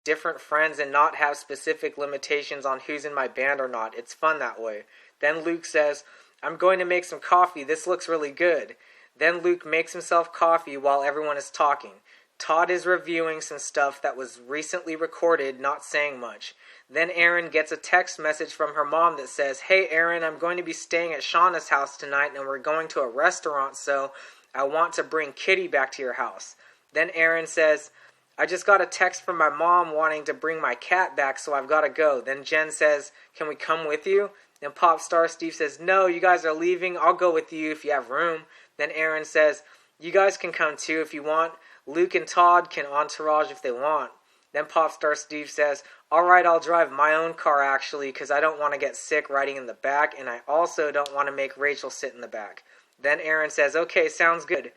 different friends and not have specific limitations on who's in my band or not. It's fun that way. Then Luke says, I'm going to make some coffee. This looks really good. Then Luke makes himself coffee while everyone is talking. Todd is reviewing some stuff that was recently recorded, not saying much. Then Erin gets a text message from her mom that says, Hey Erin, I'm going to be staying at Shauna's house tonight and we're going to a restaurant, so I want to bring Kitty back to your house. Then Erin says, I just got a text from my mom wanting to bring my cat back, so I've got to go. Then Jen says, Can we come with you? Then Popstar Steve says, No, you guys are leaving. I'll go with you if you have room. Then Erin says, You guys can come too if you want. Luke and Todd can entourage if they want. Then Popstar Steve says, Alright, I'll drive my own car actually, because I don't want to get sick riding in the back, and I also don't want to make Rachel sit in the back. Then Erin says, Okay, sounds good.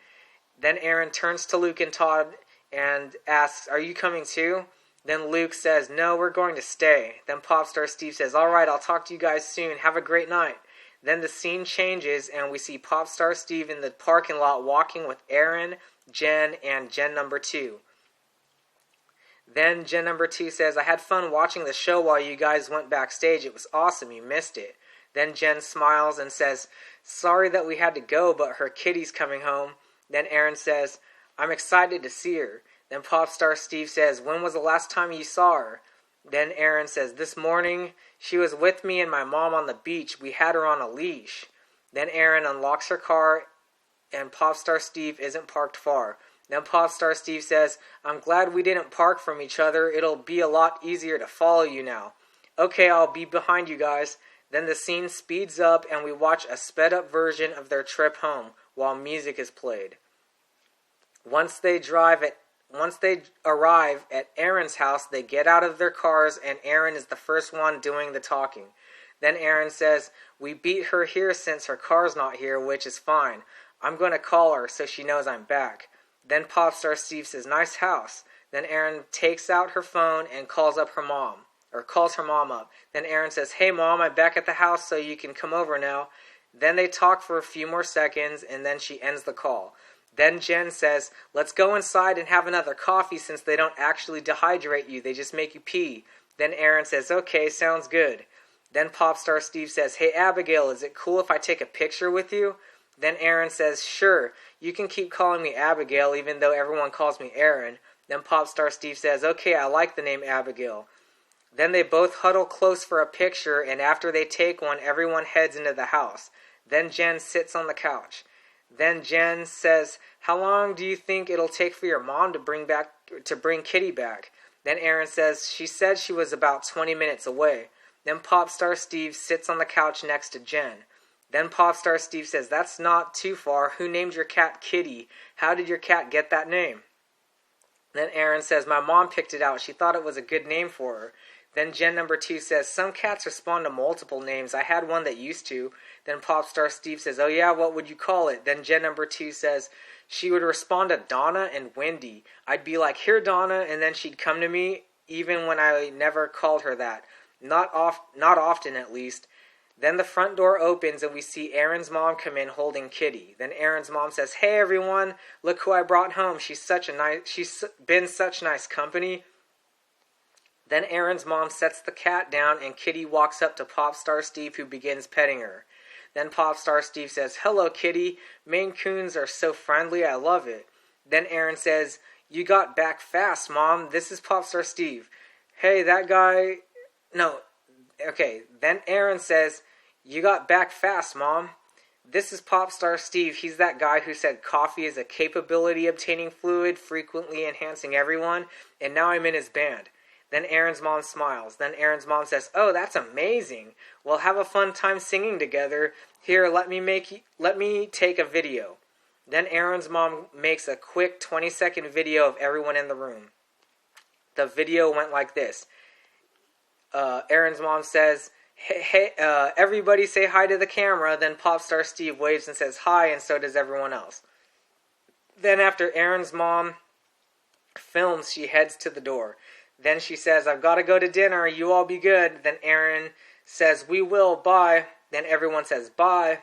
Then Erin turns to Luke and Todd and asks, Are you coming too? Then Luke says, No, we're going to stay. Then Popstar Steve says, Alright, I'll talk to you guys soon. Have a great night. Then the scene changes and we see Popstar Steve in the parking lot walking with Erin, Jen, and Jen number 2. Then Jen number 2 says, I had fun watching the show while you guys went backstage. It was awesome. You missed it. Then Jen smiles and says, Sorry that we had to go, but her kitty's coming home. Then Erin says, I'm excited to see her. Then Popstar Steve says, When was the last time you saw her? Then Erin says, This morning. She was with me and my mom on the beach. We had her on a leash. Then Erin unlocks her car and Popstar Steve isn't parked far. Then Popstar Steve says, I'm glad we didn't park from each other. It'll be a lot easier to follow you now. Okay, I'll be behind you guys. Then the scene speeds up and we watch a sped up version of their trip home while music is played. Once they arrive at Erin's house, they get out of their cars and Erin is the first one doing the talking. Then Erin says, We beat her here since her car's not here, which is fine. I'm going to call her so she knows I'm back. Then Popstar Steve says, Nice house. Then Erin takes out her phone and calls her mom up. Then Erin says, Hey mom, I'm back at the house so you can come over now. Then they talk for a few more seconds and then she ends the call. Then Jen says, Let's go inside and have another coffee since they don't actually dehydrate you, they just make you pee. Then Erin says, Okay, sounds good. Then Popstar Steve says, Hey Abigail, is it cool if I take a picture with you? Then Erin says, Sure, you can keep calling me Abigail even though everyone calls me Erin. Then Popstar Steve says, Okay, I like the name Abigail. Then they both huddle close for a picture and after they take one, everyone heads into the house. Then Jen sits on the couch. Then Jen says, How long do you think it'll take for your mom to bring Kitty back? Then Erin says, She said she was about 20 minutes away. Then Popstar Steve sits on the couch next to Jen. Then Popstar Steve says, That's not too far. Who named your cat Kitty? How did your cat get that name? Then Erin says, My mom picked it out. She thought it was a good name for her. Then Jen number 2 says, Some cats respond to multiple names. I had one that used to. Then Popstar Steve says, Oh yeah, what would you call it? Then Jen number 2 says, She would respond to Donna and Wendy. I'd be like, Here Donna, and then she'd come to me, even when I never called her that. Not often at least. Then the front door opens and we see Erin's mom come in holding Kitty. Then Erin's mom says, Hey everyone, look who I brought home. She's been such nice company. Then Erin's mom sets the cat down and Kitty walks up to Popstar Steve who begins petting her. Then Popstar Steve says, Hello Kitty, Maine Coons are so friendly, I love it. Then Erin says, You got back fast, Mom. This is Popstar Steve. Hey, that guy... No, okay. Then Erin says, You got back fast, Mom. This is Popstar Steve. He's that guy who said coffee is a capability-obtaining fluid, frequently enhancing everyone, and now I'm in his band. Then Erin's mom smiles. Then Erin's mom says, Oh, that's amazing. We'll have a fun time singing together. Here, let me take a video. Then Erin's mom makes a quick 20-second video of everyone in the room. The video went like this. Erin's mom says, Hey, everybody say hi to the camera. Then Popstar Steve waves and says hi, and so does everyone else. Then after Erin's mom films, she heads to the door. Then she says, I've got to go to dinner. You all be good. Then Erin says, We will. Bye. Then everyone says, Bye.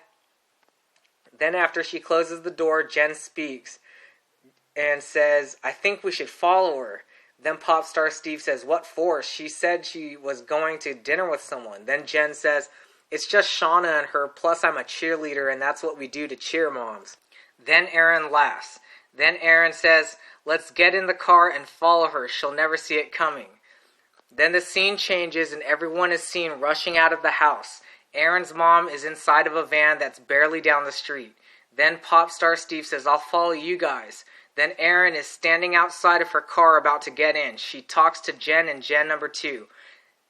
Then after she closes the door, Jen speaks and says, I think we should follow her. Then Popstar Steve says, "What for? She said she was going to dinner with someone." Then Jen says, "It's just Shauna and her, plus I'm a cheerleader and that's what we do to cheer moms." Then Aaron laughs. Then Aaron says, "Let's get in the car and follow her. She'll never see it coming." Then the scene changes and everyone is seen rushing out of the house. Aaron's mom is inside of a van that's barely down the street. Then Popstar Steve says, "I'll follow you guys." Then Erin is standing outside of her car about to get in. She talks to Jen and Jen number 2.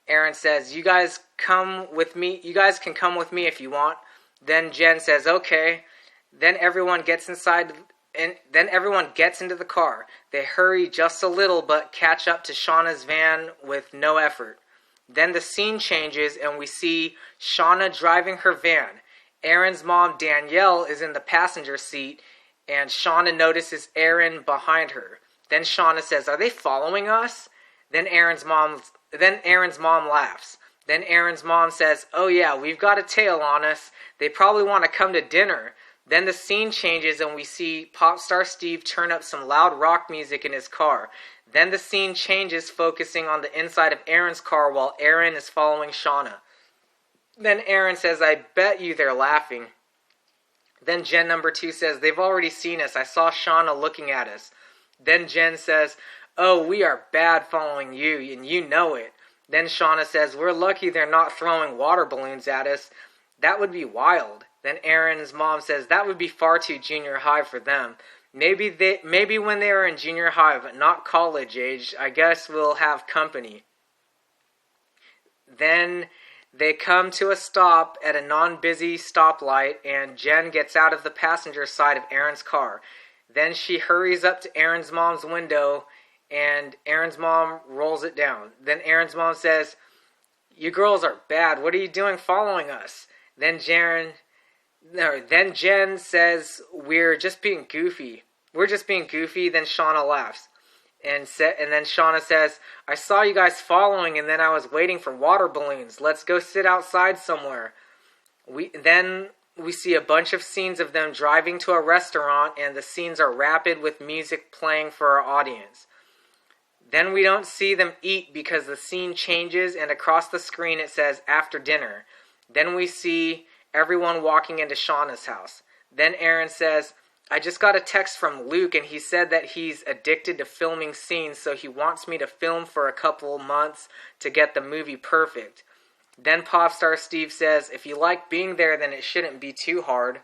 Erin says, "You guys come with me. You guys can come with me if you want." Then Jen says, "Okay." Then everyone gets inside and then everyone gets into the car. They hurry just a little but catch up to Shauna's van with no effort. Then the scene changes and we see Shauna driving her van. Erin's mom, Danielle, is in the passenger seat, and Shauna notices Erin behind her. Then Shauna says, "Are they following us?" Then Erin's mom laughs. Then Erin's mom says, "Oh yeah, we've got a tail on us. They probably want to come to dinner." Then the scene changes and we see Popstar Steve turn up some loud rock music in his car. Then the scene changes, focusing on the inside of Erin's car while Erin is following Shauna. Then Erin says, "I bet you they're laughing." Then Jen number 2 says, "They've already seen us. I saw Shauna looking at us." Then Jen says, "Oh, we are bad following you, and you know it." Then Shauna says, "We're lucky they're not throwing water balloons at us. That would be wild." Then Erin's mom says, "That would be far too junior high for them. Maybe when they are in junior high, but not college age. I guess we'll have company." Then they come to a stop at a non-busy stoplight, and Jen gets out of the passenger side of Erin's car. Then she hurries up to Erin's mom's window, and Erin's mom rolls it down. Then Erin's mom says, "You girls are bad. What are you doing following us?" Then Jen says, "We're just being goofy." Then Shauna laughs. And then Shauna says, "I saw you guys following and then I was waiting for water balloons. Let's go sit outside somewhere." Then we see a bunch of scenes of them driving to a restaurant, and the scenes are rapid with music playing for our audience. Then we don't see them eat because the scene changes and across the screen it says "after dinner." Then we see everyone walking into Shauna's house. Then Erin says, "I just got a text from Luke and he said that he's addicted to filming scenes, so he wants me to film for a couple months to get the movie perfect." Then Popstar Steve says, "If you like being there, then it shouldn't be too hard."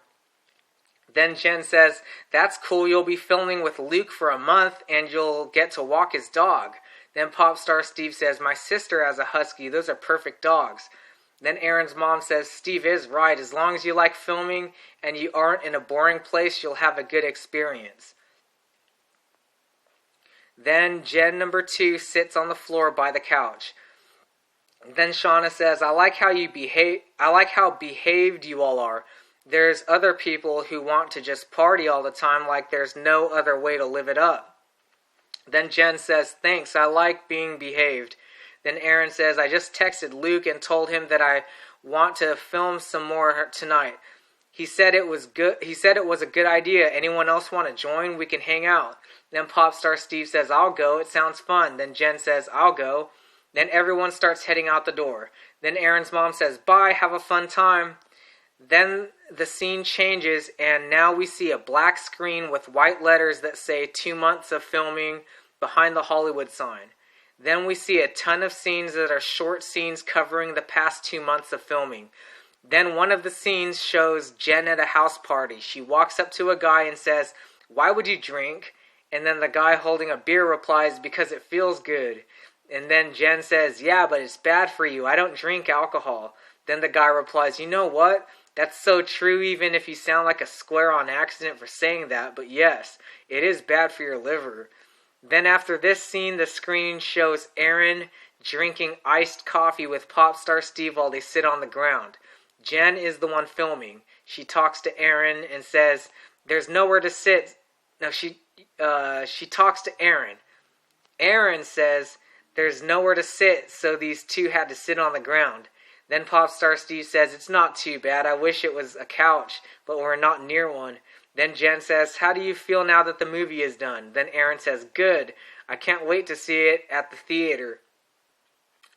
Then Jen says, "That's cool, you'll be filming with Luke for a month and you'll get to walk his dog." Then Popstar Steve says, "My sister has a husky, those are perfect dogs." Then Erin's mom says, "Steve is right. As long as you like filming and you aren't in a boring place, you'll have a good experience." Then Jen number 2 sits on the floor by the couch. Then Shauna says, I like how behaved you all are. There's other people who want to just party all the time like there's no other way to live it up." Then Jen says, "Thanks, I like being behaved." Then Erin says, "I just texted Luke and told him that I want to film some more tonight. He said it was a good idea. Anyone else want to join? We can hang out." Then Popstar Steve says, "I'll go. It sounds fun." Then Jen says, "I'll go." Then everyone starts heading out the door. Then Erin's mom says, "Bye, have a fun time." Then the scene changes and now we see a black screen with white letters that say 2 months of filming behind the Hollywood sign. Then we see a ton of scenes that are short scenes covering the past 2 months of filming. Then one of the scenes shows Jen at a house party. She walks up to a guy and says, "Why would you drink?" And then the guy holding a beer replies, "Because it feels good." And then Jen says, "Yeah, but it's bad for you. I don't drink alcohol." Then the guy replies, "You know what? That's so true even if you sound like a square on accident for saying that, but yes, it is bad for your liver." Then after this scene, the screen shows Erin drinking iced coffee with Popstar Steve while they sit on the ground. Jen is the one filming. She talks to Erin and says, "There's nowhere to sit." No, she talks to Erin. Erin says, "There's nowhere to sit, so these two had to sit on the ground." Then Popstar Steve says, "It's not too bad. I wish it was a couch, but we're not near one." Then Jen says, "How do you feel now that the movie is done?" Then Erin says, "Good. I can't wait to see it at the theater.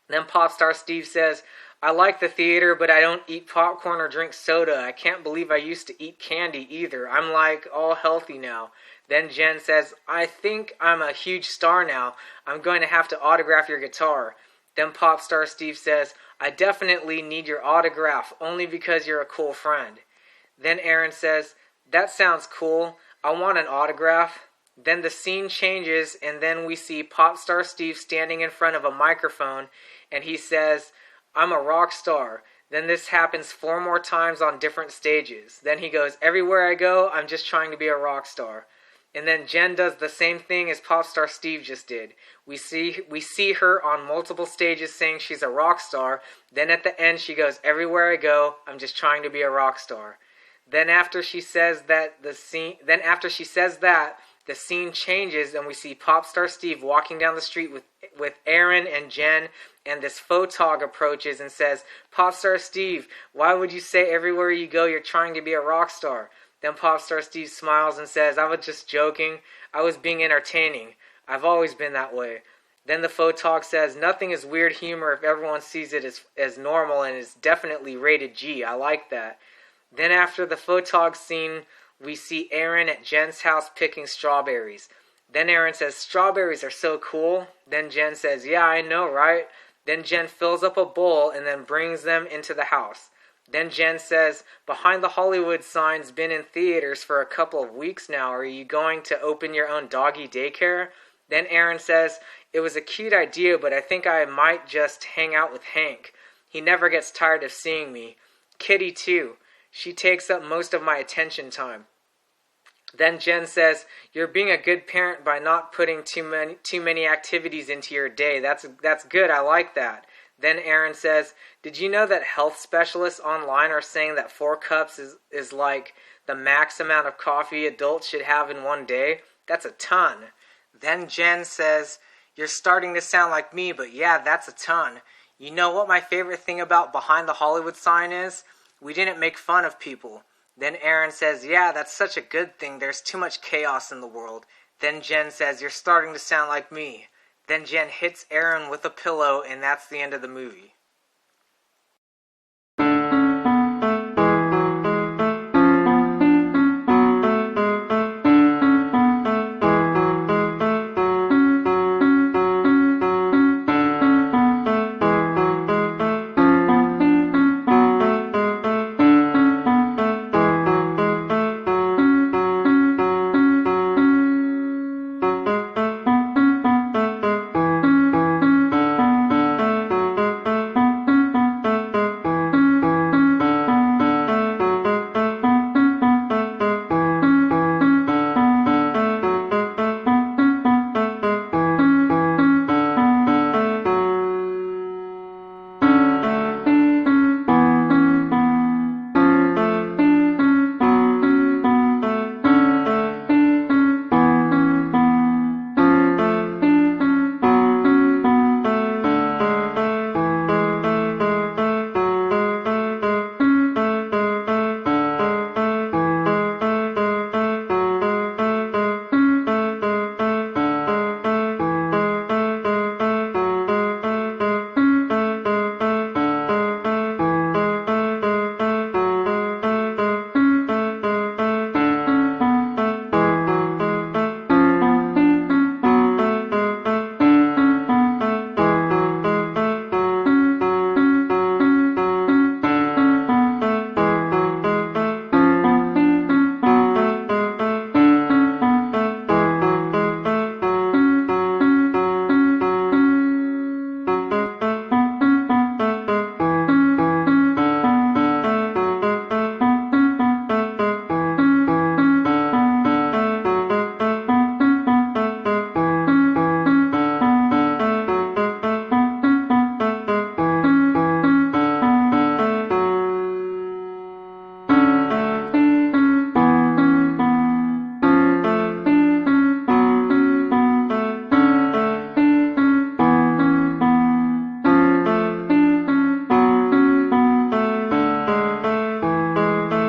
Then Popstar Steve says, I like the theater, but I don't eat popcorn or drink soda. I can't believe I used to eat candy either. I'm like all healthy now. Then Jen says, I think I'm a huge star now. I'm going to have to autograph your guitar. Then Popstar Steve says, I definitely need your autograph, only because you're a cool friend. Then Aaron says, that sounds cool. I want an autograph. Then the scene changes, and then we see Popstar Steve standing in front of a microphone, and he says, I'm a rock star. Then this happens 4 more times on different stages. Then he goes, everywhere I go, I'm just trying to be a rock star. And then Jen does the same thing as Popstar Steve just did. We see her on multiple stages saying she's a rock star. Then at the end she goes, everywhere I go, I'm just trying to be a rock star. Then after she says that, the scene changes and we see Popstar Steve walking down the street with Aaron and Jen, and this photog approaches and says, Popstar Steve, why would you say everywhere you go you're trying to be a rock star? Then Popstar Steve smiles and says, I was just joking. I was being entertaining. I've always been that way. Then the photog says, nothing is weird humor if everyone sees it as normal, and is definitely rated G. I like that. Then after the photog scene, we see Aaron at Jen's house picking strawberries. Then Aaron says, strawberries are so cool. Then Jen says, yeah, I know, right? Then Jen fills up a bowl and then brings them into the house. Then Jen says, Behind the Hollywood sign's been in theaters for a couple of weeks now. Are you going to open your own doggy daycare? Then Aaron says, it was a cute idea, but I think I might just hang out with Hank. He never gets tired of seeing me. Kitty, too. She takes up most of my attention time. Then Jen says, you're being a good parent by not putting too many activities into your day. That's good. I like that. Then Aaron says, did you know that health specialists online are saying that 4 cups is like the max amount of coffee adults should have in one day? That's a ton. Then Jen says, you're starting to sound like me, but yeah, that's a ton. You know what my favorite thing about Behind the Hollywood sign is? We didn't make fun of people. Then Aaron says, yeah, that's such a good thing. There's too much chaos in the world. Then Jen says, you're starting to sound like me. Then Jen hits Aaron with a pillow, and that's the end of the movie.